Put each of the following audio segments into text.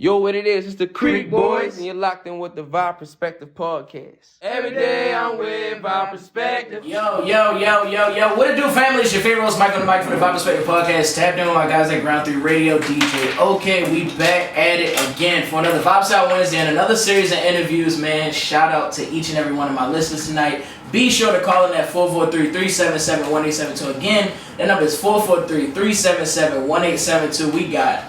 Yo, what it is, it's the Creek Boys, and you're locked in with the Vibe Perspective Podcast. Every day I'm with Vibe Perspective. Yo, what it do, family? It's your favorite host, MikeOnTheMic for the Vibe Perspective Podcast. Tapped in with my guys at Ground 3 Radio, DJ. Okay, we back at it again for another Vibes Out Wednesday and another series of interviews, man. Shout out to each and every one of my listeners tonight. Be sure to call in at 443-377-1872. Again, that number is 443-377-1872.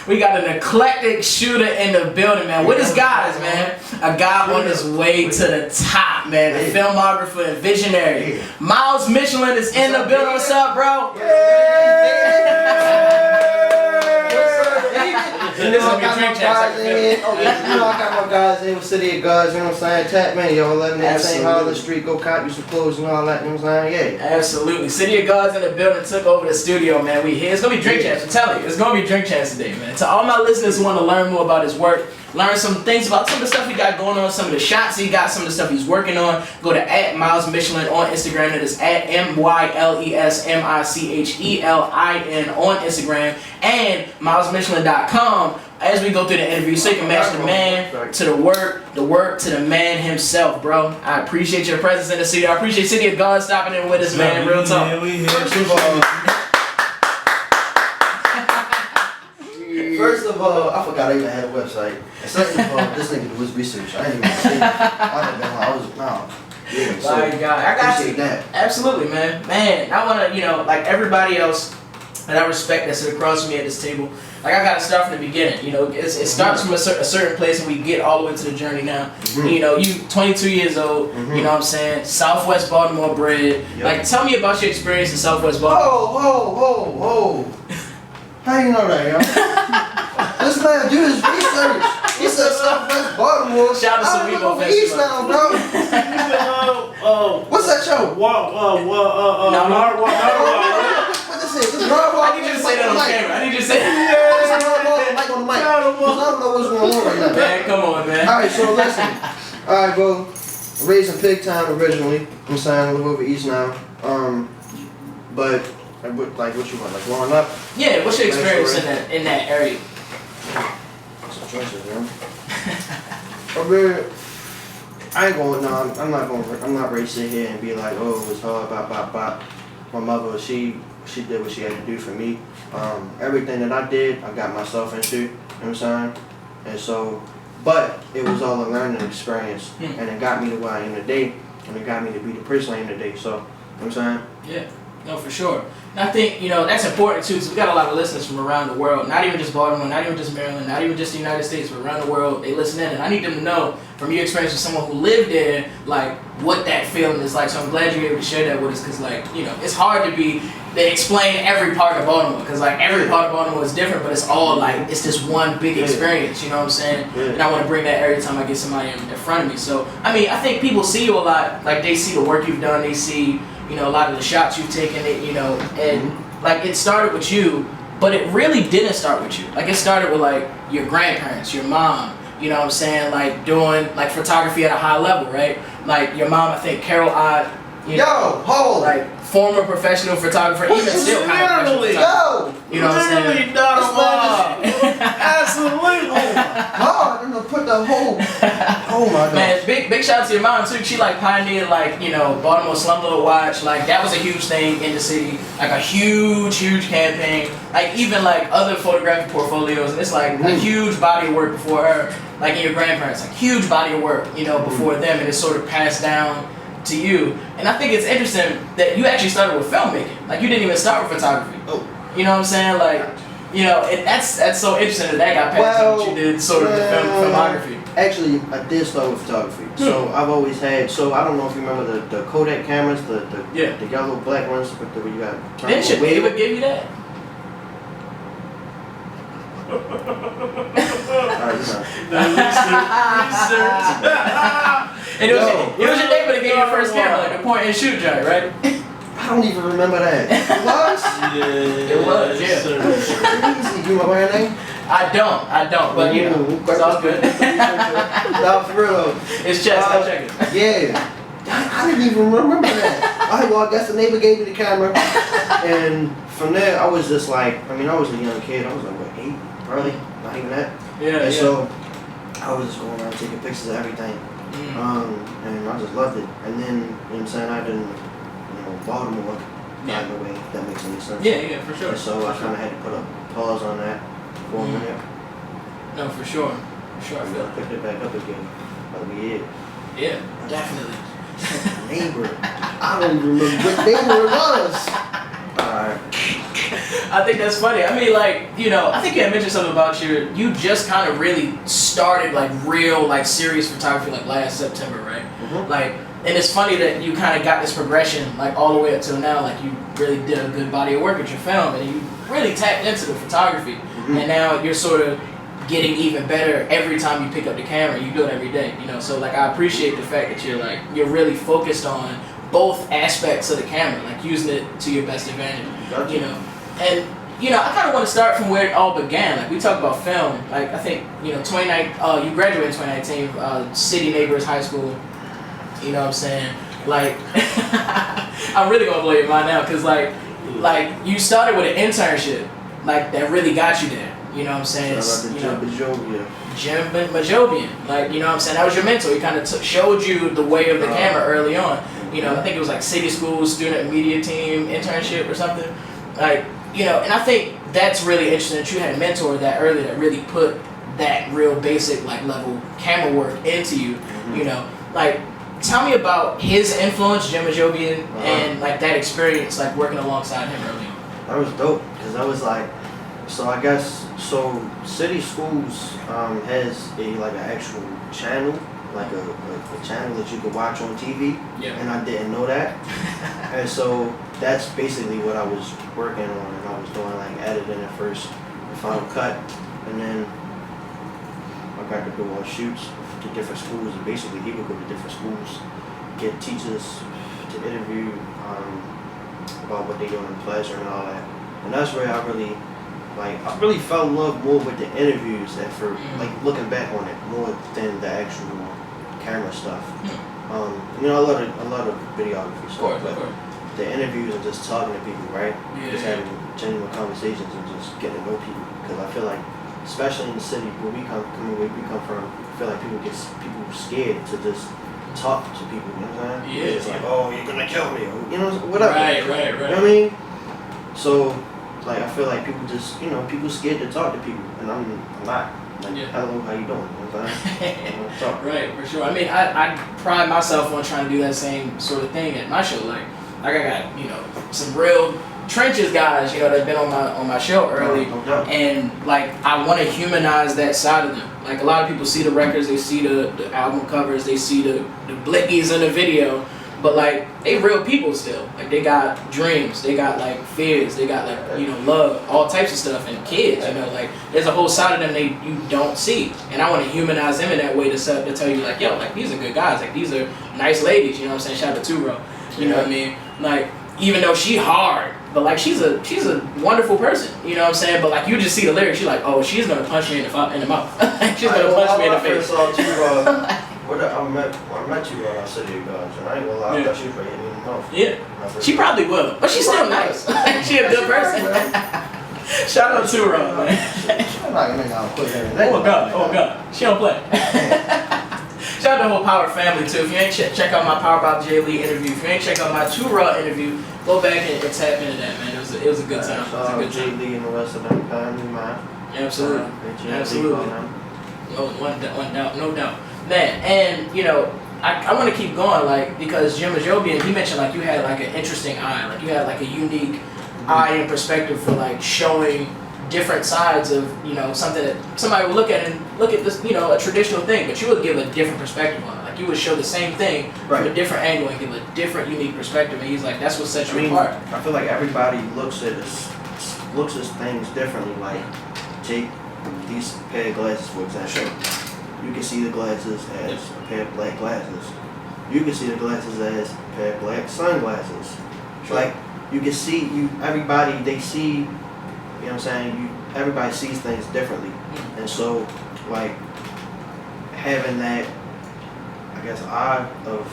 We got an eclectic shooter in the building, man. With his guys, man. A guy on his way to the top, man. A filmographer and visionary. Myles Michelin is in the building. What's up, bro? I got my guys in with City of Gods, you know what I'm saying? Tap man, yo, let them sing all the street, go cop you some clothes and all that, you know what I'm saying? Yeah. Absolutely. City of Gods in the building took over the studio, man. We here. It's gonna be drink chats, I'm telling you. It's gonna be drink chats today, man. To all my listeners who want to learn more about his work, learn some things about some of the stuff he got going on, some of the shots he got, some of the stuff he's working on, go to @Myles Michelin on Instagram. That is @MYLESMICHELIN on Instagram and MylesMichelin.com as we go through the interview so you can match the man to the work to the man himself, bro. I appreciate your presence in the city. I appreciate City of God stopping in with us, man. Real talk. First of all, I forgot I even had a website. And second of all, this nigga was research. I didn't even see it. My God, I got you. That. Absolutely, man. Man, I want to, like everybody else that I respect that's across from me at this table, like I got to start from the beginning. It starts from a certain place and we get all the way to the journey now. Mm-hmm. You 22 years old, you know what I'm saying? Southwest Baltimore bred. Yep. Like, tell me about your experience in Southwest Baltimore. Whoa. How you know that, yo? This man do his research. He said Southwest Baltimore. Shout out to some people. East now, bro. What's that show? What this is? This is Rob. I need you to say that on camera. I need you to say that. Mike on the mic. I don't know what's going on right now. Man, come on, man. Alright, so listen. Alright, bro. Raised in Pig Town originally. I'm saying I live over East now. But like what you want, like growing up? Yeah, what's your experience in that area? Some choices, man. I'm not ready to sit here and be like, oh, it was hard, bop. My mother, she did what she had to do for me. Everything that I did, I got myself into, you know what I'm saying? And so, but it was all a learning experience, and it got me to where I am today, and it got me to be the person I am today, so, you know what I'm saying? Yeah. No, for sure. And I think, that's important too, because we got a lot of listeners from around the world, not even just Baltimore, not even just Maryland, not even just the United States, but around the world, they listen in. And I need them to know from your experience with someone who lived there, like, what that feeling is like. So I'm glad you're able to share that with us, because, it's hard to explain every part of Baltimore, because, every part of Baltimore is different, but it's all, it's this one big experience, you know what I'm saying? Yeah. And I want to bring that every time I get somebody in front of me. So, I think people see you a lot, they see the work you've done, they see, a lot of the shots you've taken, and it started with you, but it really didn't start with you. It started with your grandparents, your mom, you know what I'm saying, doing photography at a high level, right? Your mom, I think Carol Odd, former professional photographer, even still kind of professional photographer. You know what I'm saying? Absolutely. I'm gonna put the whole. Oh my God. Man, big shout out to your mom too. She pioneered Baltimore Slumdog Watch. That was a huge thing in the city. A huge campaign. Even other photographic portfolios. And it's a huge body of work before her. In your grandparents, huge body of work. Before them, and it's sort of passed down to you. And I think it's interesting that you actually started with filmmaking. You didn't even start with photography. Oh. You know what I'm saying? That's so interesting that got passed to what you did sort of the filmography. Actually, I did start with photography. So I've always had, I don't know if you remember the Kodak cameras, the yellow black ones with where you got Didn't you ever give you that? And it was your neighbor that gave you the first camera, the point and shoot joint, right? I don't even remember that. It was? It was, yeah. Easy. You remember her name? I don't, but it's all good. No, for real. It's chest, I'll check it. Yeah. I didn't even remember that. Alright, well, I guess the neighbor gave me the camera. And from there, I was just I was a young kid. I was 8, probably. 9, not even that. Yeah, and so I was just going around taking pictures of everything. And I just loved it. And then, you know what I'm saying, I didn't, Baltimore, got in the way, if that makes any sense. Yeah, for sure. And so I kind of had to put a pause on that for a minute. No, for sure. For sure, I feel I picked it back up again. That'll be it. Yeah, definitely. Neighbor. I don't even remember what neighbor it was. Alright. I think that's funny. I mean, like, I think you had mentioned something about you just kind of really started like real, like serious photography like last September, right? Mm-hmm. Like, and it's funny that you kind of got this progression like all the way up till now. Like, you really did a good body of work with your film, and you really tapped into the photography. Mm-hmm. And now you're sort of getting even better every time you pick up the camera. You do it every day, So like, I appreciate the fact that you're really focused on both aspects of the camera, like using it to your best advantage. Gotcha. And I kind of want to start from where it all began. Like, we talk about film. Like, I think you graduated in 2019, City Neighbors High School. You know what I'm saying? Like, I'm really gonna blow your mind now, cause like you started with an internship, like that really got you there. You know what I'm saying? Jim Majobian. Like, you know what I'm saying? That was your mentor. He kind of showed you the way of the camera early on. I think it was like City School Student Media Team internship or something. Like, and I think that's really interesting that you had a mentor that early that really put that real basic like level camera work into you. Like, tell me about his influence, Jim Majobian, and like that experience, like working alongside him early on. That was dope, because I was like, City Schools has an actual channel, like a channel that you could watch on TV, and I didn't know that. And so that's basically what I was working on, and I was doing like editing at first, the final cut, and then I got to go on shoots to different schools, and basically he would go to different schools, get teachers to interview about what they do in the classroom and all that. And that's where I really fell in love more with the interviews like looking back on it more than the actual camera stuff. I love videography stuff, but the interviews and just talking to people, right? Just having genuine conversations and just getting to know people, because I feel like, especially in the city where we come from, I feel like people scared to just talk to people. You know what I'm saying? Yeah. It's like, oh, you're gonna kill me, or, whatever. Right. You know what I mean? So, like, I feel like people just, people scared to talk to people, and I'm not. Like, hello, how you doing? You know what I'm saying? Talk. Right, for sure. I mean, I pride myself on trying to do that same sort of thing at my show. Like I got, some real trenches guys, that've been on my show early, and like I want to humanize that side of them. Like, a lot of people see the records, they see the album covers, they see the blickies in the video, but like, they real people still. Like, they got dreams, they got like fears, they got like love, all types of stuff, and kids. Like, there's a whole side of them you don't see, and I want to humanize them in that way to tell you like, yo, like, these are good guys, like, these are nice ladies. You know what I'm saying? Shout out to Turo. You know what I mean? Like, even though she hard, but like, she's a wonderful person. You know what I'm saying? But like, you just see the lyrics, you're like, oh, she's gonna punch me in the mouth. She's gonna punch me in the face. I met you on City of Gods, and I ain't gonna lie, I thought she was gonna hit me in the mouth. Yeah, she probably will, but she's still nice. She a good person. Shout out to Turo, man. Oh God, she don't play. Shout out to the whole Power family too. If you ain't check out my Power Bob J. Lee interview, if you ain't check out my Too Raw interview, go back and tap into that, man. It was a good time. It was a good time. J. Lee and the rest of them family, man. Absolutely. No doubt. Man, and I want to keep going, like, because Jim Majobian, he mentioned like you had like an interesting eye, like you had like a unique eye and perspective for like showing different sides of something that somebody would look at this a traditional thing, but you would give a different perspective on it. Like, you would show the same thing from a different angle and give a different unique perspective. And he's like, that's what sets you apart. I feel like everybody looks at things differently. Like, take these pair of glasses for example. You can see the glasses as a pair of black glasses. You can see the glasses as a pair of black sunglasses. Like, you can see everybody, they see. You know what I'm saying? Everybody sees things differently. And so, like, having that, I guess, eye of,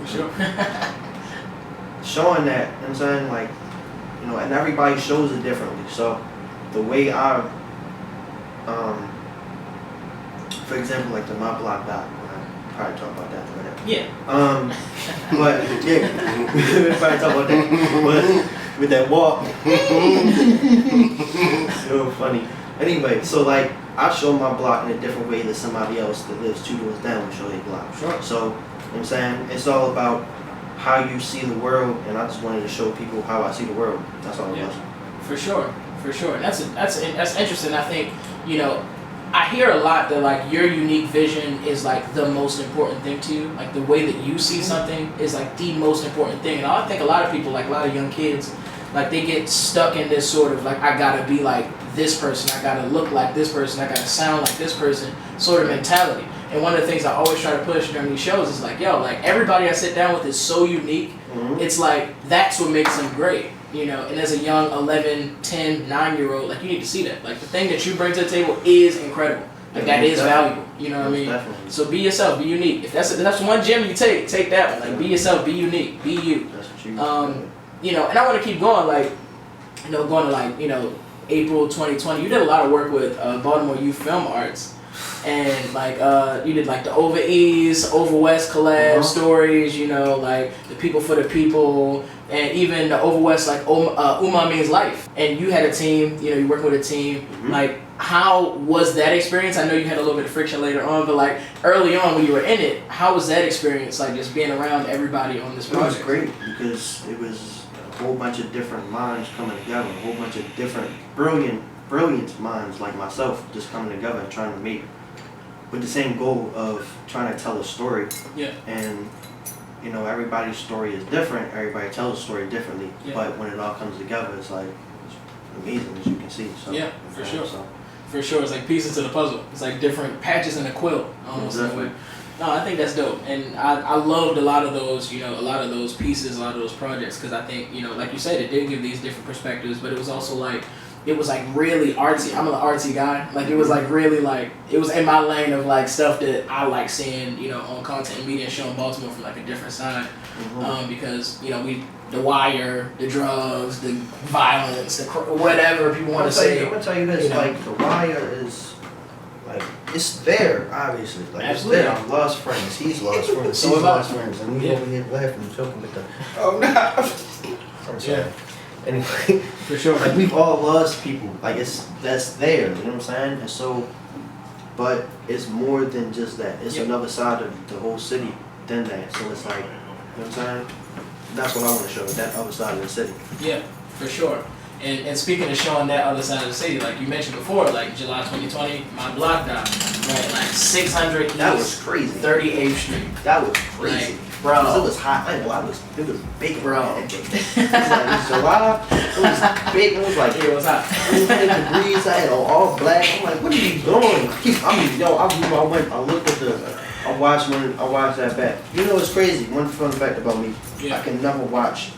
Sure. showing that, you know what I'm saying? Like, you know, and everybody shows it differently. So the way I, for example, like the My Block Doc, we'll probably talk about that later. Yeah. But yeah, we'll probably talk about that. But with that walk, so funny. Anyway, so like I show my block in a different way than somebody else that lives 2 doors down will show their block. Sure. So, you know what I'm saying? It's all about how you see the world, and I just wanted to show people how I see the world. That's all it was. For sure. And that's interesting. I think, you know, I hear a lot that like your unique vision is like the most important thing to you. Like the way that you see something is like the most important thing. And I think a lot of people, like a lot of young kids, like they get stuck in this sort of like, I gotta be like this person, I gotta look like this person, I gotta sound like this person sort of mentality. And one of the things I always try to push during these shows is like, yo, like everybody I sit down with is so unique. It's like, that's what makes them great, you know? And as a young 11, 10, 9-year-old, like you need to see that. Like the thing that you bring to the table is incredible. Like that is valuable, you know what I mean? Definitely. So be yourself, be unique. If that's one gem you take that one. Like be yourself, be unique, be you. That's what you You know, and I want to keep going, like, you know, going to like, you know, April 2020, you did a lot of work with Baltimore Youth Film Arts. And like you did like the Over East, Over West collab stories, you know, like the People for the People, and even the Over West like Uma Means Life. And you had a team, you know, you working with a team. Like, how was that experience? I know you had a little bit of friction later on, but like early on when you were in it, how was that experience? Like just being around everybody on this project? It was great because it was a whole bunch of different minds coming together, a whole bunch of different brilliant minds like myself just coming together and trying to make with the same goal of trying to tell a story. Yeah. And you know, everybody's story is different. Everybody tells a story differently. Yeah. But when it all comes together, it's like it's amazing, as you can see. So yeah, for sure. So. For sure, it's like pieces to the puzzle. It's like different patches in a quilt, almost in a way. No, I think that's dope, and I loved a lot of those, you know, a lot of those pieces, a lot of those projects, because I think, you know, like you said, it did give these different perspectives, but it was also like, it was like really artsy. I'm an artsy guy. Like it was like really like, it was in my lane of like stuff that I like seeing, you know, on content and media, showing Baltimore from like a different side, because, you know, the wire, the drugs, the violence, whatever people want to say. I'm gonna tell you this, like the wire is, like it's there, obviously. Like absolutely. It's there. I've lost friends. He's lost friends. So He's lost friends, and we over here laughing and joking with the. Oh no! I'm sorry. Yeah. Anyway, for sure. Like we've all lost people. Like that's there. You know what I'm saying? And so, but it's more than just that. It's another side of the whole city than that. So it's like, you know what I'm saying? That's what I want to show, that other side of the city. Yeah, for sure. And speaking of showing that other side of the city, like you mentioned before, like July 2020, My Block Doc, right? Like 600 That East, was crazy. 38th Street. That was crazy. Like, bro. It was hot. I know, it was big. Bro. It was like July. It was big. It was like, it was hot. 200 degrees. I had all black. I'm like, what are you doing? I looked at I watched that back. You know, it's crazy. One fun fact about me. Yeah. I can never watch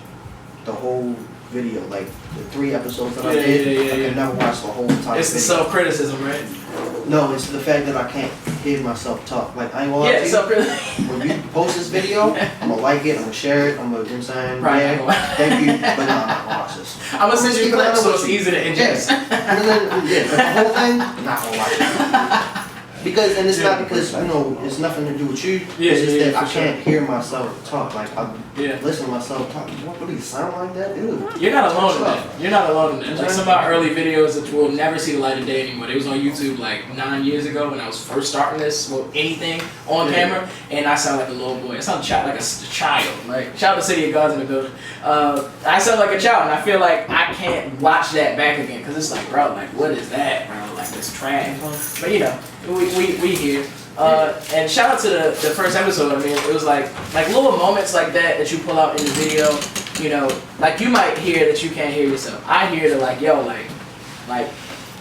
the whole video, like the 3 episodes that I did. I can never watch the whole entire It's the video. self-criticism, right? No, it's the fact that I can't hear myself talk. Like, I ain't gonna lie to you. Self-criticism. When you post this video, I'm gonna like it, I'm gonna share it, I'm gonna, you know what I'm saying? Right. Yeah, thank you, but no, I'm not gonna watch this. I'm gonna send you a clip so it's easy to ingest. And then, but the whole thing, I'm not gonna watch it. Because, and it's not because, you know, it's nothing to do with you. It's just that I can't hear myself talk. Like, I listen to myself talk. What do you sound like that? Ew. You're not alone in that. You're not alone in that. Like some of our early videos that will never see the light of day anymore. They was on YouTube like 9 years ago when I was first starting this, well, anything on camera, and I sound like a little boy. I sound like a child. Like, shout out to City of God's in the building. I sound like a child, and I feel like I can't watch that back again, because it's like, bro, like, what is that, bro? Like, this trash. But, you know, we here. And shout out to the first episode. I mean, it was like little moments like that you pull out in the video. You know, like you might hear that you can't hear yourself. I hear that like, yo, like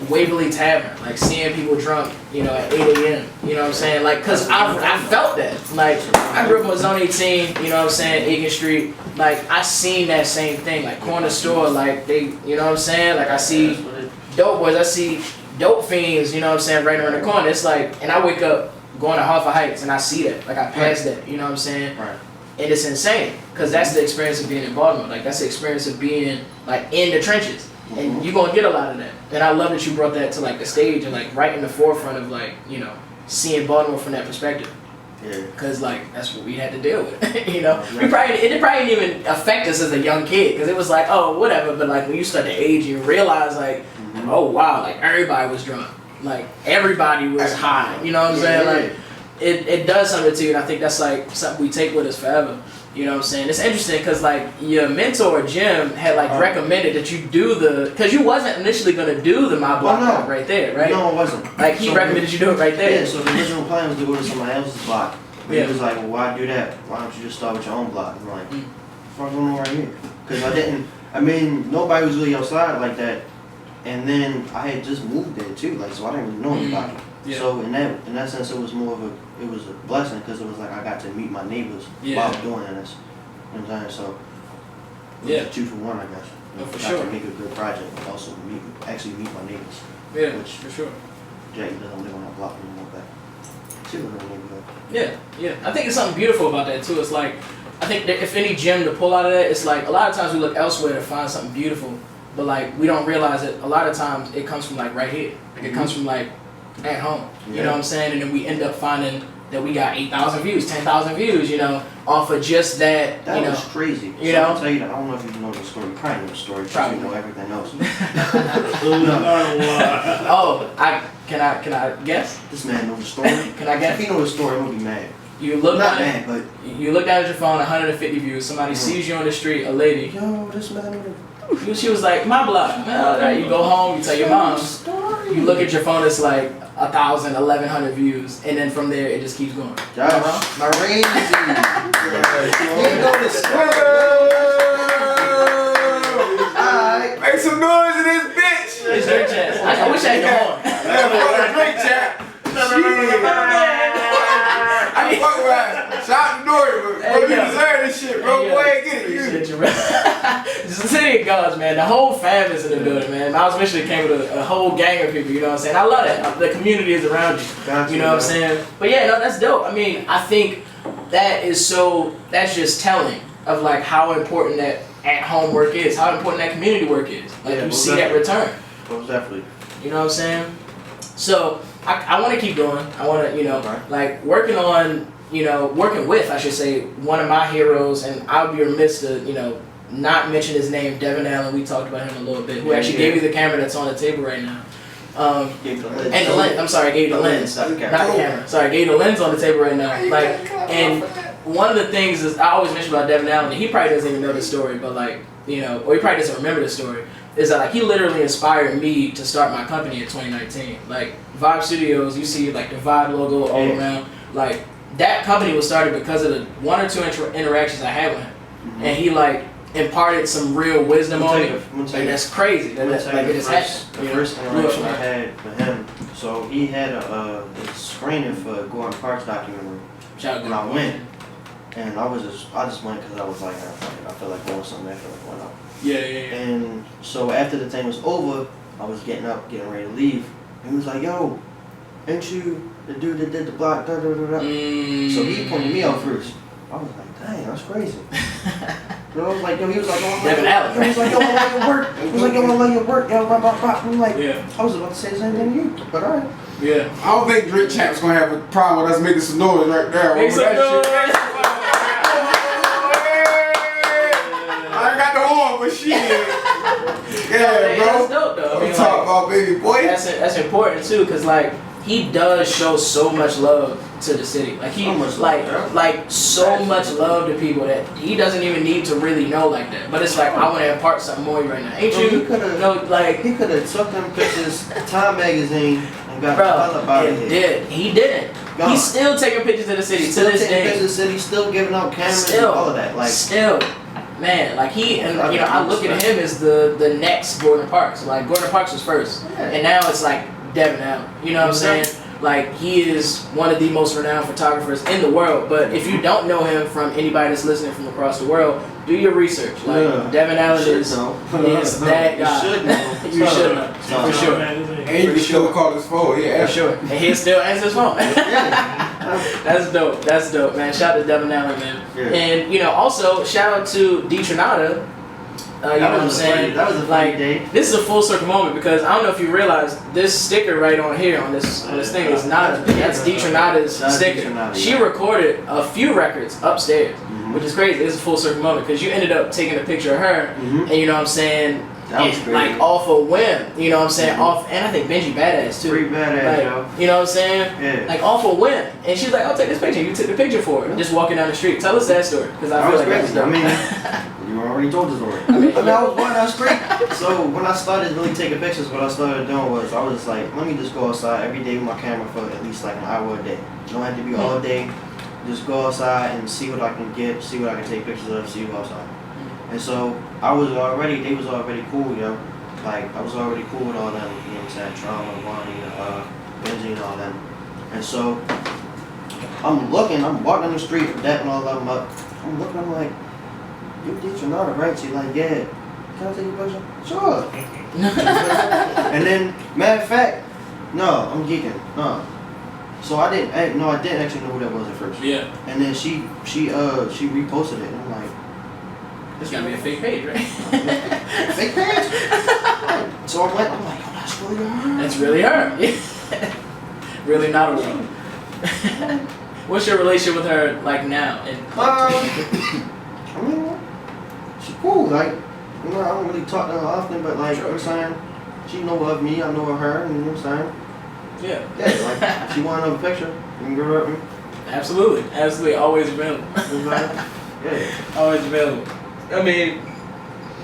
Waverly Tavern, like seeing people drunk, you know, at 8 a.m. You know what I'm saying? Like, cause I felt that. Like, I grew up on Zone 18. You know what I'm saying? Aiken Street. Like, I seen that same thing. Like corner store. Like they, you know what I'm saying? Like I see dope boys. I see dope fiends, you know what I'm saying, right around the corner. It's like, and I wake up going to Hartford Heights and I see that, like I pass that, you know what I'm saying? Right. And it's insane. because that's the experience of being in Baltimore. Like that's the experience of being like in the trenches, and you're gonna get a lot of that. And I love that you brought that to like the stage and like right in the forefront of like seeing Baltimore from that perspective. Yeah. Cause like that's what we had to deal with, it probably didn't even affect us as a young kid, cause it was like, oh whatever. But like when you start to age, you realize like, oh wow, like everybody was drunk, like everybody was high. You know what I'm saying? Like it does something to you, and I think that's like something we take with us forever. You know what I'm saying? It's interesting because like your mentor Jim had like recommended that you do because you wasn't initially gonna do the My Block right there, right? No, it wasn't. Like he recommended you do it right there. Yeah, so the original plan was to go to somebody else's block. But he was like, well, why do that? Why don't you just start with your own block? I'm like, what's going on right here? Because nobody was really outside like that. And then I had just moved there too, like, so I didn't really know anybody. Yeah. So in that sense, it was more of a blessing because it was like I got to meet my neighbors while doing this. You know what I'm saying? So it was a 2 for 1, I guess. For got sure. to make a good project, but also meet my neighbors. Yeah, which for sure. Jay doesn't live on that block anymore, but she lives in the neighborhood. Yeah. I think it's something beautiful about that too. It's like I think that if any gem to pull out of that, it's like a lot of times we look elsewhere to find something beautiful, but like we don't realize that a lot of times it comes from like right here. Like it comes from like at home. You know what I'm saying? And then we end up finding that we got 8,000 views, 10,000 views, off of just that. That was crazy. You know? I'll tell you that. I don't know if you know the story. You probably know the story because you know everything else. Can I guess? This man knows the story. Can I guess? If he knows the story, he'll be mad. You look not down, mad, but you look down at your phone, 150 views. Somebody sees you on the street, a lady. Yo, this man. She was like, my block. You go home, you tell your mom. You look at your phone, it's like 1,000, 1,100 views, and then from there it just keeps going. Josh, my crazy. You know the story. Alright, Make some noise in this bitch. It's Drake chat. I wish I had Drake chat. I mean, fuck with shout out to Dory, bro. You deserve this shit, bro. Go ahead, get it. Just the city of gods, man. The whole fam is in the building, man. Myles Michelin came with a whole gang of people, you know what I'm saying? I love that. The community is around you. You know what I'm saying? But yeah, no, that's dope. I mean, I think that's just telling of like how important that at-home work is, how important that community work is. Like you see that return. Most definitely. You know what I'm saying? So I want to keep going. I want to, like working with, I should say, one of my heroes, and I would be remiss to, not mention his name, Devin Allen. We talked about him a little bit. Who actually gave you the camera that's on the table right now. Gave the lens. And the lens. I'm sorry, I gave you the lens, not the camera. Sorry, I gave you the lens on the table right now. Like, and one of the things is I always mention about Devin Allen, and he probably doesn't even know the story, but like, or he probably doesn't remember the story. Is that like he literally inspired me to start my company in 2019. Like Vibe Studios, you see like the Vibe logo all around. Like that company was started because of the 1 or 2 interactions I had with him, and he like imparted some real wisdom on me. And that's crazy. That like it just happened. The first interaction I had with him, so he had a screening for Gordon Parks documentary, and I went, and I just went because I was like, I feel like doing something. I feel like going out. Yeah. And so after the thing was over, I was getting up, getting ready to leave. And he was like, yo, ain't you the dude that did the block? Da, da, da, da. So he pointed me out first. I was like, dang, that's crazy. So I was like, yo, he was like, oh, Devin Allen. He was like, yo, I love your work. He was like, yo, I love your work. Yo, blah, blah, blah. I'm like, I was about to say the same thing to you, but all right. Yeah. I don't think Drake Champ's gonna have a problem with us making some noise right there. Make some noise. I got the horn, but shit. Yeah, bro. That's dope, though. I mean, talk about baby boy. That's important too, cause like he does show so much love to the city. Like he so much love to people that he doesn't even need to really know like that. But it's like I want to impart something more right now. Ain't you? He could have took them pictures, Time magazine, and got the hell up out of here. He didn't. God. He's still taking pictures of the city to this day. Pictures of the city, still giving out cameras and all of that. Like man, like I look at him as the next Gordon Parks. Like Gordon Parks was first, and now it's like Devin Allen. You know what I'm saying? Like he is one of the most renowned photographers in the world. But if you don't know him from anybody that's listening from across the world, Do your research. Like Devin Allen is that guy. You should know. For sure. And he can still call his phone. Yeah, for sure. And he'll still answer his phone. That's dope. That's dope, man. Shout out to Devin Allen, man. Yeah. And also shout out to D Trinata. You know what I'm saying? That was a funny day. This is a full circle moment because I don't know if you realize this sticker right on here on this thing is Nada. That's D Trinata's sticker. She recorded a few records upstairs, which is crazy. This is a full circle moment because you ended up taking a picture of her, and you know what I'm saying. That was crazy. Like off a whim, you know what I'm saying? Off, and I think Benji badass too. Pretty badass, yo. You know what I'm saying? Yeah. Like off a whim, and she's like, "I'll take this picture." You took the picture for her, just walking down the street. Tell us that story, because I feel like that's dope. You already told the story. I was great. So when I started really taking pictures, what I started doing was I was just like, let me just go outside every day with my camera for at least like an hour a day. You don't have to be all day. Just go outside and see what I can get, see what I can take pictures of, see what's outside. And so they was already cool, yo. Like, I was already cool with all them, you know what I'm saying, Trauma, Bonnie, Benji and all them. And so, I'm walking down the street, dapping all of them up. I'm looking, I'm like, you did your not right? She's like, yeah. Can I take a picture? Sure. And then, matter of fact, no, I'm geeking. No. So I didn't actually know who that was at first. Yeah. And then she reposted it, and I'm like, this gotta be a fake page, right? Fake page? So I'm like, oh, that's really her. That's really her. Really not a woman. What's your relationship with her like now? I mean, she's cool. Like, I don't really talk to her often, but like, you know what I'm saying, she know of me, I know of her, and you know what I'm saying. Yeah, like, if she want another picture, you can give her up me. Absolutely, always available. Yeah, always available. I mean,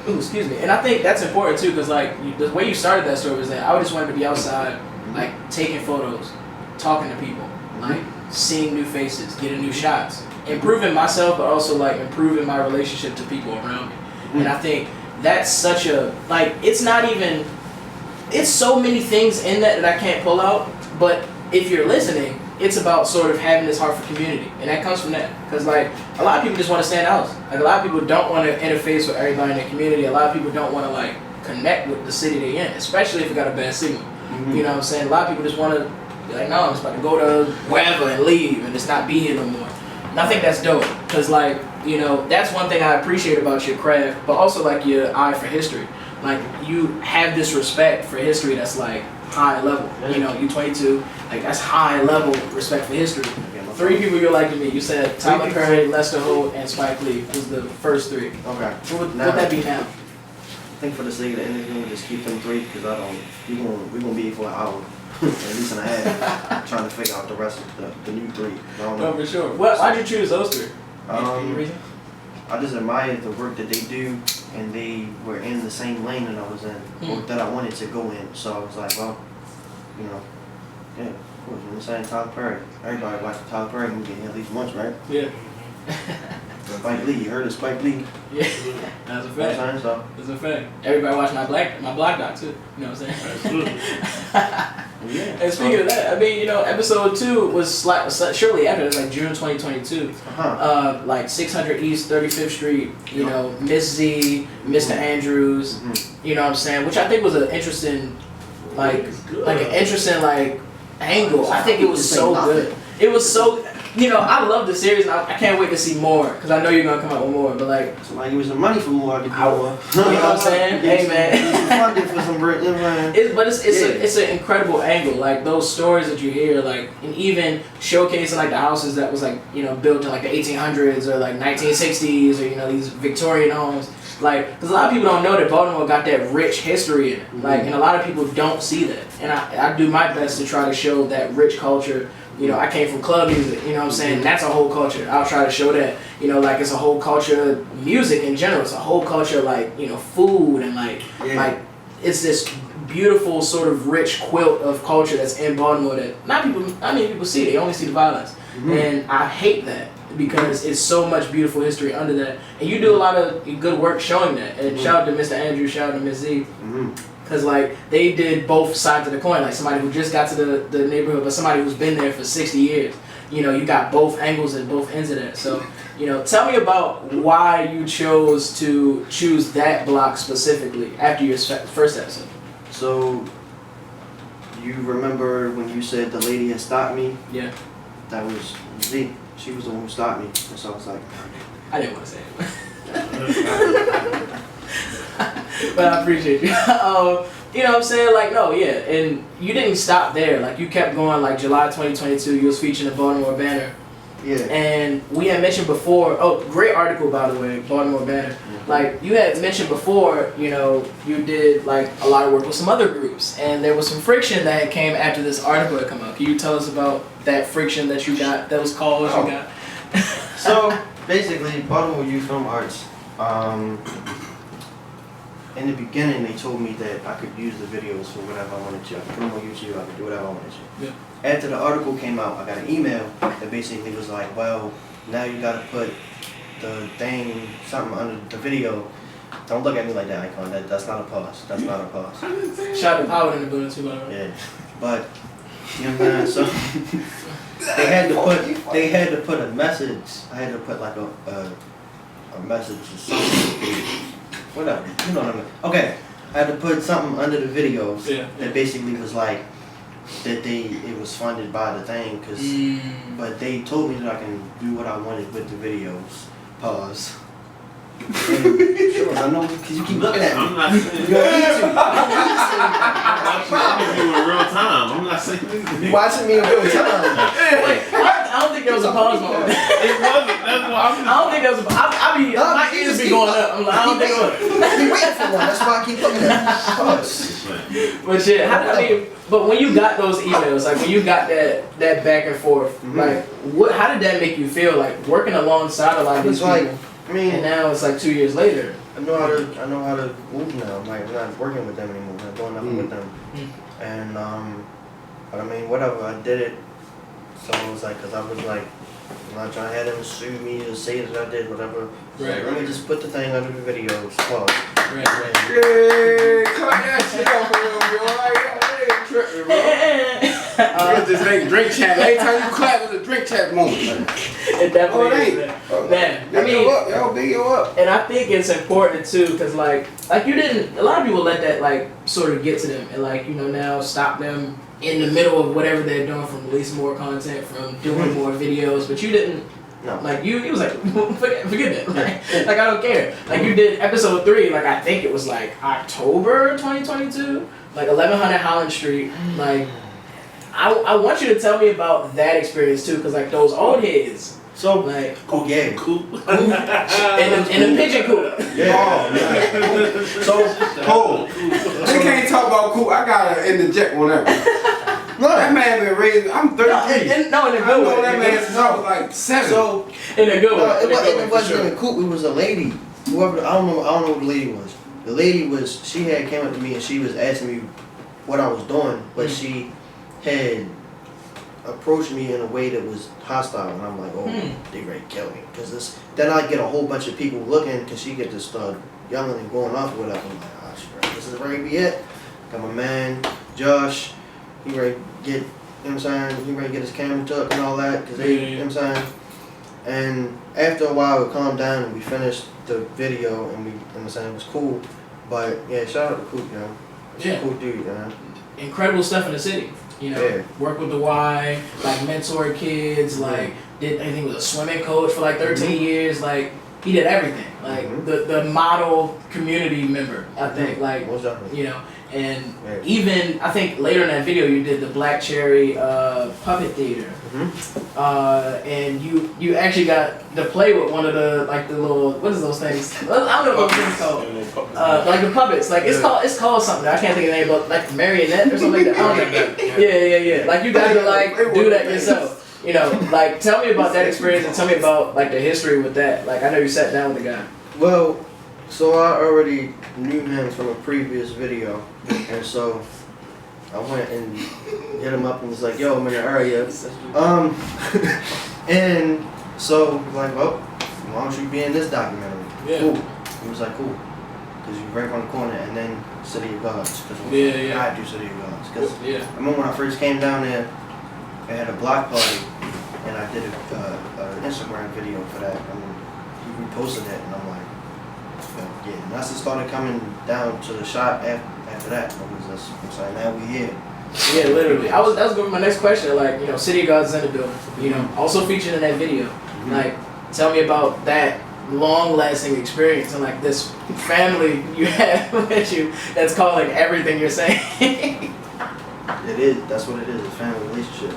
excuse me, and I think that's important too, because like the way you started that story was that I just wanted to be outside, like taking photos, talking to people, like seeing new faces, getting new shots, improving myself, but also like improving my relationship to people around me. And I think that's such a it's so many things in that I can't pull out, but if you're listening, it's about sort of having this heart for community, and that comes from that. Because like a lot of people just want to stand out. Like a lot of people don't want to interface with everybody in their community. A lot of people don't want to like connect with the city they're in, especially if it got a bad signal. You know what I'm saying? A lot of people just want to be like, no, I'm just about to go to wherever and leave and just not be here no more. And I think that's dope, because like that's one thing I appreciate about your craft, but also like your eye for history. Like you have this respect for history that's like high level. You 22, like that's high level respect for history. 3 people you like to meet. You said Tyler Perry, Lester Holt, and Spike Lee was the first 3. Okay. What would that be now? I think for the sake of the interview, just keep them 3, because we're gonna be here for an hour, at least and a half, trying to figure out the rest of the new 3. No, for sure. Why'd you choose those 3? Any reason? I just admired the work that they do, and they were in the same lane that I was in, or that I wanted to go in. So I was like, well, yeah, of course, you know what I'm saying, Tyler Perry. Everybody watched the Tyler Perry movie at least once, right? Yeah. Spike Lee, you heard of Spike Lee? Yeah, that's a fact. That's a fact. Everybody watched my black doc too. You know what I'm saying? Absolutely. Yeah. And speaking of that, I mean, episode 2 was shortly after. It was like June 2022. Like 600 East 35th Street. Miss Z, Mr. Andrews. You know what I'm saying? Which I think was an interesting, angle. I think it was so good. It was so. I love the series, and I can't wait to see more, because I know you're gonna come out with more. But like, somebody give me some money for more, I could do more. You know what I'm saying? Hey man, funding for some bread, it's an incredible angle. Like those stories that you hear, like, and even showcasing like the houses that was like built in like the 1800s or like 1960s, or these Victorian homes. Like, because a lot of people don't know that Baltimore got that rich history in it. Like, and a lot of people don't see that. And I do my best to try to show that rich culture. I came from club music, you know what I'm saying? That's a whole culture. I'll try to show that, like it's a whole culture, music in general. It's a whole culture, like, food, and like it's this beautiful sort of rich quilt of culture that's in Baltimore that not many people see. They only see the violence. And I hate that, because it's so much beautiful history under that. And you do a lot of good work showing that. And shout out to Mr. Andrew, shout out to Miss Z. Because like they did both sides of the coin, like somebody who just got to the neighborhood, but somebody who's been there for 60 years. you know, you got both angles and both ends of that. So, you know, tell me about why you chose to choose that block specifically after your first episode. So, you remember when you said the lady had stopped me? Yeah. That was Z. She was the one who stopped me. And so I was like, I didn't want to say it. But I appreciate you. You know what I'm saying? Like, no, yeah. And you didn't stop there. Like, you kept going. Like, July 2022, you was featured in the Baltimore Banner. yeah. And we had mentioned before, oh, great article, by the way, Baltimore Banner. Mm-hmm. Like, you had mentioned before, you know, you did, like, a lot of work with some other groups. And there was some friction that had came after this article had come out. Can you tell us about that friction that you got, those calls you got? So, basically, Baltimore Youth Film Arts, in the beginning, they told me that I could use the videos for whatever I wanted to. I could put them on YouTube, I could do whatever I wanted to. Yeah. After the article came out, I got an email that basically was like, well, now you gotta put the thing, something under the video. Don't look at me like that, Icon. That's not a pause. That's not a pause. Shout out to Power in the building, too, by the way. Yeah. But, you know what I'm saying? So, they had to put a message. I had to put like a message or something. Whatever, you know what I mean. Okay, I had to put something under the videos that basically was like that it was funded by the thing, but they told me that I can do what I wanted with the videos. Pause. Sure, I know because you keep looking at me. I'm not saying You're on YouTube. I'm watching you in real time. I'm not saying anything. You watching me in real time. I don't think there was a pause moment. It wasn't. That's why I'm I don't think there was a my ears be going up. I'm like, I don't think it was. I be waiting for one. That's why I keep looking at you. Pause. But shit, but when you got those emails, like when you got that back and forth, like how did that make you feel? Like working alongside a lot of these people. I mean, and now it's like 2 years later. I know how to move now. I'm not working with them anymore. I'm not doing nothing with them. And but I mean, whatever. I did it. So it was like, cause I was like, I'm not trying to have them sue me or say that I did whatever. So Right. let me just put the thing under the videos. Pause. Right. Yeah, cut that shit off a little bit. I ain't tripping, bro. This ain't drink chat. Every time you clap, it's a drink chat moment. It definitely is. Man, I mean, yo, big you up. and I think it's important too, because like you didn't. A lot of people let that like sort of get to them, and like, you know, now stop them in the middle of whatever they're doing from releasing more content, from doing more videos. But you didn't. No. Like you was like, forget that. Like I don't care. Like you did episode 3. Like I think it was like October 2022. Like 1100 Holland Street. Like I want you to tell me about that experience too, because like those old heads. So like cool, yeah, Cool. in the pigeon coop. yeah. So Cool. They can't talk about cool. I gotta interject on that. No, that man been raised. I'm 33. No, in a I good know way. that man since I was like 7. So In a good way. it wasn't even cool. It was a lady. Whoever I don't know what the lady was. The lady was, she had came up to me and she was asking me what I was doing, but she had approached me in a way that was hostile, and I'm like, oh, they ready to kill me. Because then I get a whole bunch of people looking, because she get to start yelling and going off with whatever. I'm like, oh, shit, this is ready to be it. Got my man, Josh, he ready to get, you know what I'm saying, he ready to get his camera took and all that, because they, you know what I'm saying. And after a while, it calmed down, and we finished the video, and we, you know what I'm saying, it was cool. But yeah, shout out to Coop, you know. He's a cool dude, man. Incredible stuff in the city. You know, work with the Y, like mentor kids, like did anything with a swimming coach for like 13 years, like he did everything. Like the model community member, I think, like, you know, and even I think later in that video you did the Black Cherry puppet theater. And you actually got to play with one of the like the little, what is those things? I don't know what it's called. Like the puppets. Like it's called something. I can't think of the name, but like marionette or something like that. I don't know. Yeah. Like you got to like do that yourself. You know, like tell me about that experience and tell me about like the history with that. Like I know you sat down with the guy. Well, so I already knew him from a previous video, and so I went and hit him up and was like, yo, I'm in the area. And so like, well, why don't you be in this documentary? Yeah. Cool. He was like, cool. Because you're right on the corner, and then City of Gods. I do City of Gods. Because I remember when I first came down there, I had a block party, and I did an Instagram video for that. I mean, he reposted that, and I'm like, yeah. And I just started coming down to the shop after that. It was just, I'm saying, now we here. Yeah, literally. That was going to be my next question. Like, you know, City of God's in the building. You know, also featured in that video. Like, tell me about that long-lasting experience and like this family you have with you that's calling everything you're saying. It is. That's what it is. A family relationship.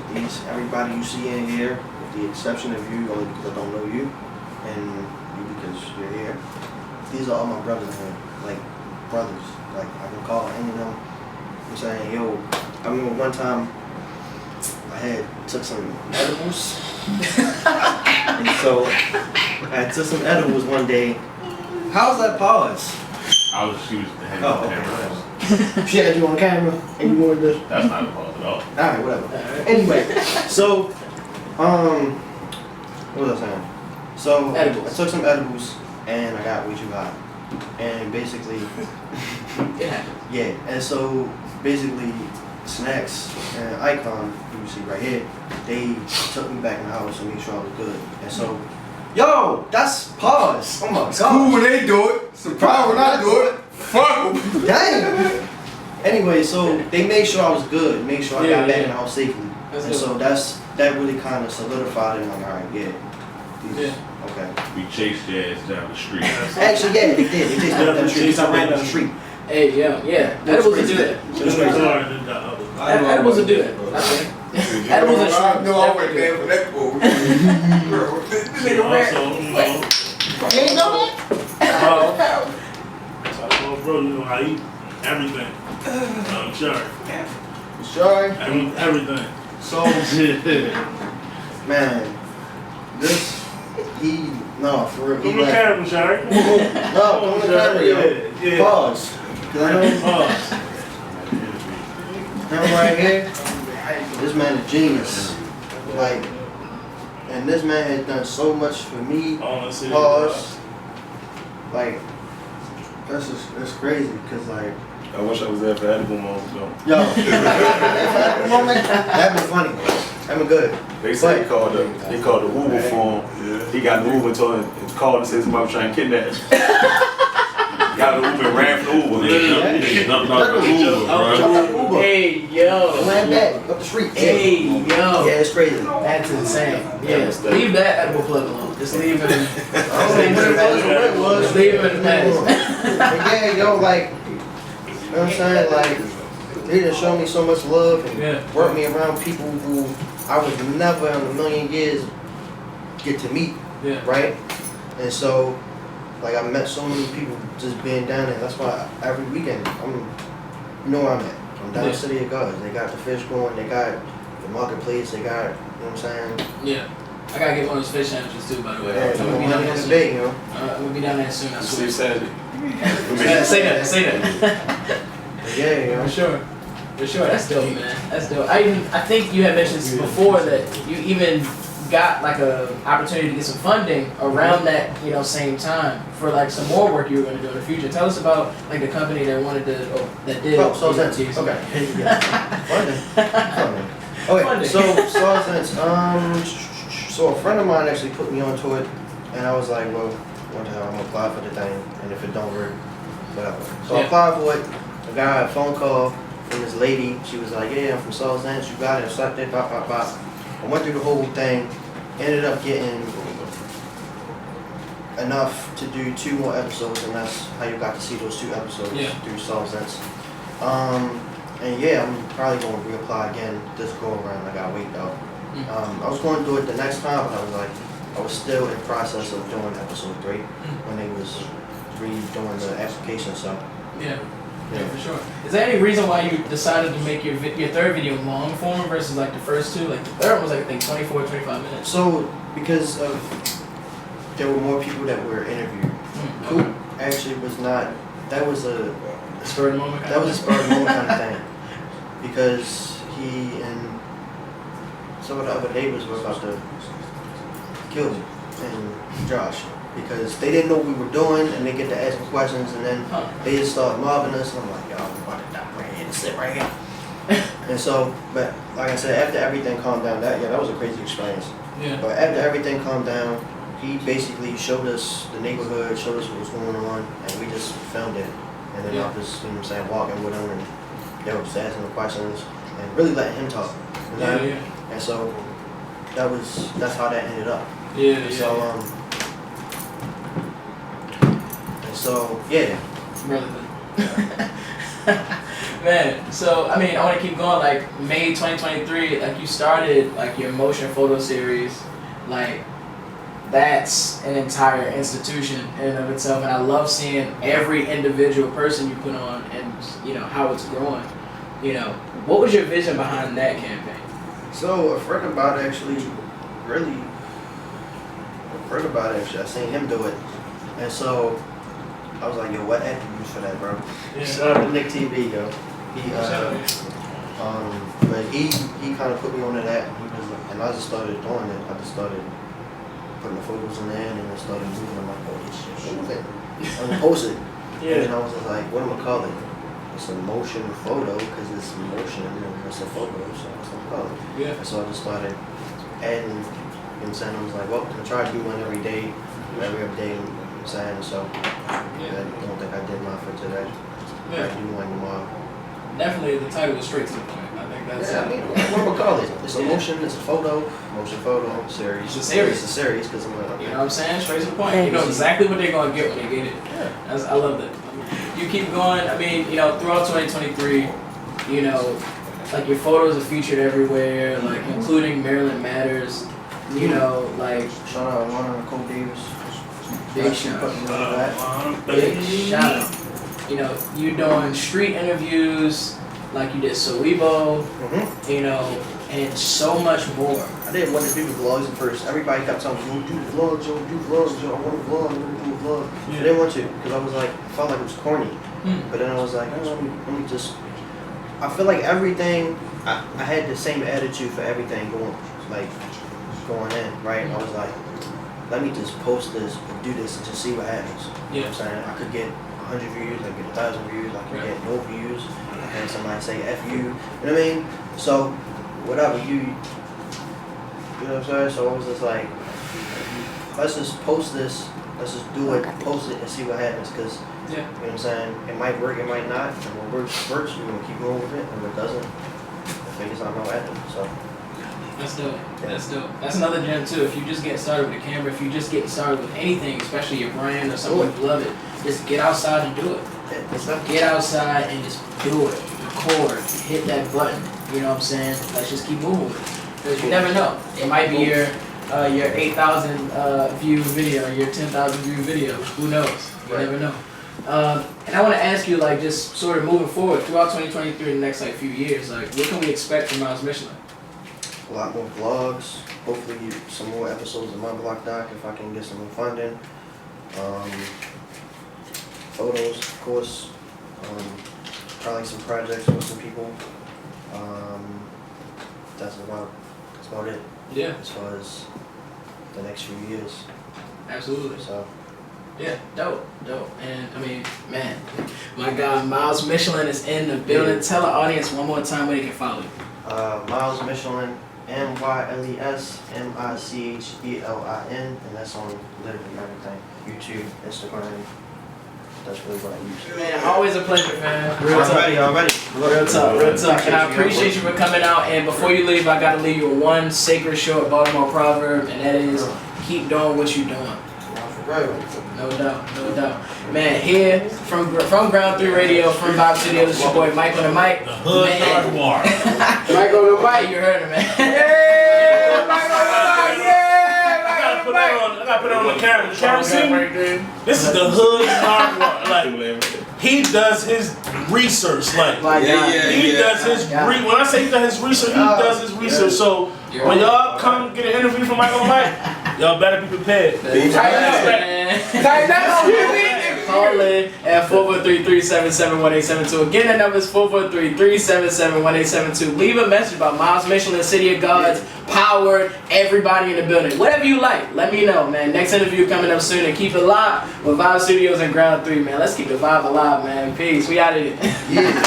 Everybody you see in here, with the exception of you, only because I don't know you, and you because you're here. These are all my brothers here, like brothers. Like I can call any of them. I'm saying, yo. I remember one time I took some edibles, and so I took some edibles one day. How's that pause? She was having Oh, the okay, camera. whatever. She had you on camera, and you wanted to. That's not a pause at all. Alright, whatever. Anyway, so, what was I saying? So, Edibles. I took some edibles, and I got way too high. And basically, yeah, and so, basically, Snacks and Icon, you see right here, they took me back in the house and made sure I was good. And so, yo, that's pause. Oh my god. Cool when they do it. Surprise when I do it. Fuck 'em. Dang. Anyway, so they made sure I was good, made sure I got back in the house safely. That's And good. so that really kind of solidified it. I'm like, all right, okay. We chased your ass down the street. Actually, yeah, they did. They chased me down the street. I ran down the street. Hey, yeah. Edibles will do that. Edibles will do that. Edibles and I shrooms. know I went there for that boy. This nigga Also, ran. you know, You ain't know that? so I told bro, you know, I eat everything. I'm sure. Sure. Everything. So, man, no, for real. Come on, camera, Shark. No, come on the camera, yo. Yeah. Pause. Cause I know him right here. This man is genius. Like, and this man has done so much for me. Pause. Like, that's crazy. Cause like, I wish I was there for edible moments though. yo, that'd be funny. That'd be good. They said they called the Uber for him. He got an Uber and told him, called and said somebody was trying to kidnap him. Got an Uber and ran for the Uber. Jumped off the Uber, bro. Uber. Hey, yo. Ran back up the street. Hey, yo. Yeah, it's crazy. That's insane. Yeah, leave that edible plug alone. Just leave it. I don't know what it was. Just leave it in the past. But yeah, yo, like, you know what I'm saying? Like, they just showed me so much love and brought me around people who I would never in a million years get to meet, right? And so, like, I met so many people just being down there. That's why every weekend, you know where I'm at. I'm down the City of Gods. They got the fish going, they got the marketplace, they got, you know what I'm saying? Yeah. I gotta get one of those fish sandwiches too, by the way. Yeah, I'm gonna be down there in the soon. bay, you know? I'm gonna be down there soon, I swear. See Saturday. Say that. Yeah, you know? For sure. That's dope, man. That's dope. I think you had mentioned before that you even got like a opportunity to get some funding around that, you know, same time for like some more work you were gonna do in the future. Tell us about like the company that that did. Oh, so that's okay. Funding. Okay, so so a friend of mine actually put me onto it, and I was like, well, what the hell, I'm gonna apply for the thing, and if it don't work, whatever. So I applied for it. I got a phone call from this lady. She was like, yeah, I'm from South Dance. You got it. Sucked it. Bop. I went through the whole thing. Ended up getting enough to do 2 more episodes, and that's how you got to see those 2 episodes through South Dance. And yeah, I'm probably going to reapply again this go around. I got weight out. I was going to do it the next time, but I was still in the process of doing episode 3 when they was redoing the application. So yeah, for sure. Is there any reason why you decided to make your 3rd video long form versus like the first 2? Like the 3rd one was like I think 24, 25 minutes. So because there were more people that were interviewed. Coop actually was not. That was a spur of the moment. That was a spur of the moment kind of thing, because he and some of the other neighbors were about to kill me and Josh, because they didn't know what we were doing, and they get to asking questions, and then they just start mobbing us, and I'm like, yo, I'm about to die right here and sit right here. And so, but like I said, after everything calmed down, that was a crazy experience. Yeah. But after everything calmed down, he basically showed us the neighborhood, showed us what was going on, and we just filmed it. And then I was, you know what I'm saying, walking with him, and they were just asking him questions, and really letting him talk. You know? Yeah. And so that's how that ended up. Yeah. And so yeah. Relevant. Man, so I mean, I want to keep going. Like May 2023, like you started like your motion photo series, like that's an entire institution in and of itself, and I love seeing every individual person you put on, and you know how it's growing. You know, what was your vision behind that campaign? So a friend about it actually, I seen him do it, and so I was like, yo, what app you use for that, bro? Yeah. Shout out to Nick TV, yo. But he kind of put me on to that, and I just started doing it. I just started putting the photos in there, and then I started moving. I'm like, oh, this shit, moving. I'm gonna post it. Yeah. And then I was just like, what am I gonna call it? It's a motion photo because it's motion and it's a photo, so that's what I'm calling it. Yeah. And so I just started adding, you know what I'm saying? I was like, well, I'm gonna try to do one every day, every other day, you know what I'm saying? So I don't think I did enough for today. I do one tomorrow. Definitely, the title was straight to the point. I think that's. Yeah, I mean, what am I call it? It's a motion, it's a photo, motion photo series. It's a series. It's a series because I'm like, You know what I'm saying? Straight to the point. You know exactly what they're gonna get when they get it. yeah. I love that. You keep going. I mean, you know, throughout 2023, you know, like your photos are featured everywhere, like including Maryland Matters. You know, like Shout out to Lana Nicole Davis. big shout out. Big Big shout out. You know, you doing street interviews like you did Soebo, Mm-hmm. you know, and so much more. I didn't want to do the vlogs at first. Everybody kept telling me, do the vlogs, yo, do vlogs, yo, I want to vlog, I want to do a vlog. I didn't want to because I was like, I felt like it was corny. But then I was like, oh, let me just, I feel like everything, I had the same attitude for everything going in, right? I was like, let me just post this and do this and just see what happens. You know what I'm saying? I could get 100 views, I could get 1,000 views, I could get no views. I had somebody say F you, you know what I mean? So, whatever, you know what I'm saying? So I was just like, let's just post this, let's just do it, post it and see what happens, because, you know what I'm saying, it might work, it might not, and what works, works, we're going to keep going with it, and what doesn't, I think it's not no after, so. That's dope. That's dope. That's another gem too. If you just get started with a camera, if you just get started with anything, especially your brand or something, you love it, just get outside and do it. Get outside and just do it. Record. Hit that button. You know what I'm saying? Let's just keep moving with it. Because you never know. It might be your 8,000 view video, your 10,000 view video. Who knows? You never know. And I want to ask you, like, just sort of moving forward throughout 2023, the next like few years, like, what can we expect from Myles Michelin? A lot more vlogs, hopefully some more episodes of my block doc if I can get some more funding. Photos, of course. Probably some projects with some people. That's about it. Yeah, As far as the next few years. absolutely. So Yeah, dope. And I mean, man, my guy Myles Michelin is in the building. Tell the audience one more time where they can follow you. Myles Michelin, MYLES MICHELIN, and that's on literally everything. YouTube, Instagram. That's really what I use. Man, always a pleasure, man. Real talk. Already. Real talk. And I appreciate you for coming out. And before you leave, I gotta leave you with one sacred short Baltimore proverb, and that is, keep doing what you're doing. No doubt. Man, here from Ground 3 Radio, from Bob Studios, it's your boy Mike on the mic. The hood Man. War. Mike on the mic. You heard him, man. Yeah, Mike on the mic. Yeah, Mike on the mic. I gotta put it on the camera. The camera see me? This is the hood hardware. Like, he does his research. Like, My God. he does his when I say he does his research, he does his research. So when y'all come get an interview from Mike on the mic, y'all better be prepared. Tighten up, excuse me. Call in at 443-377-1872. Again, that number is 443-377-1872. Leave a message about Myles Michelin, City of Gods, Powered, everybody in the building. Whatever you like, let me know, man. Next interview coming up soon, and keep it locked with Vibe Studios and Ground 3, man. Let's keep the vibe alive, man. Peace. We out of here. Yeah.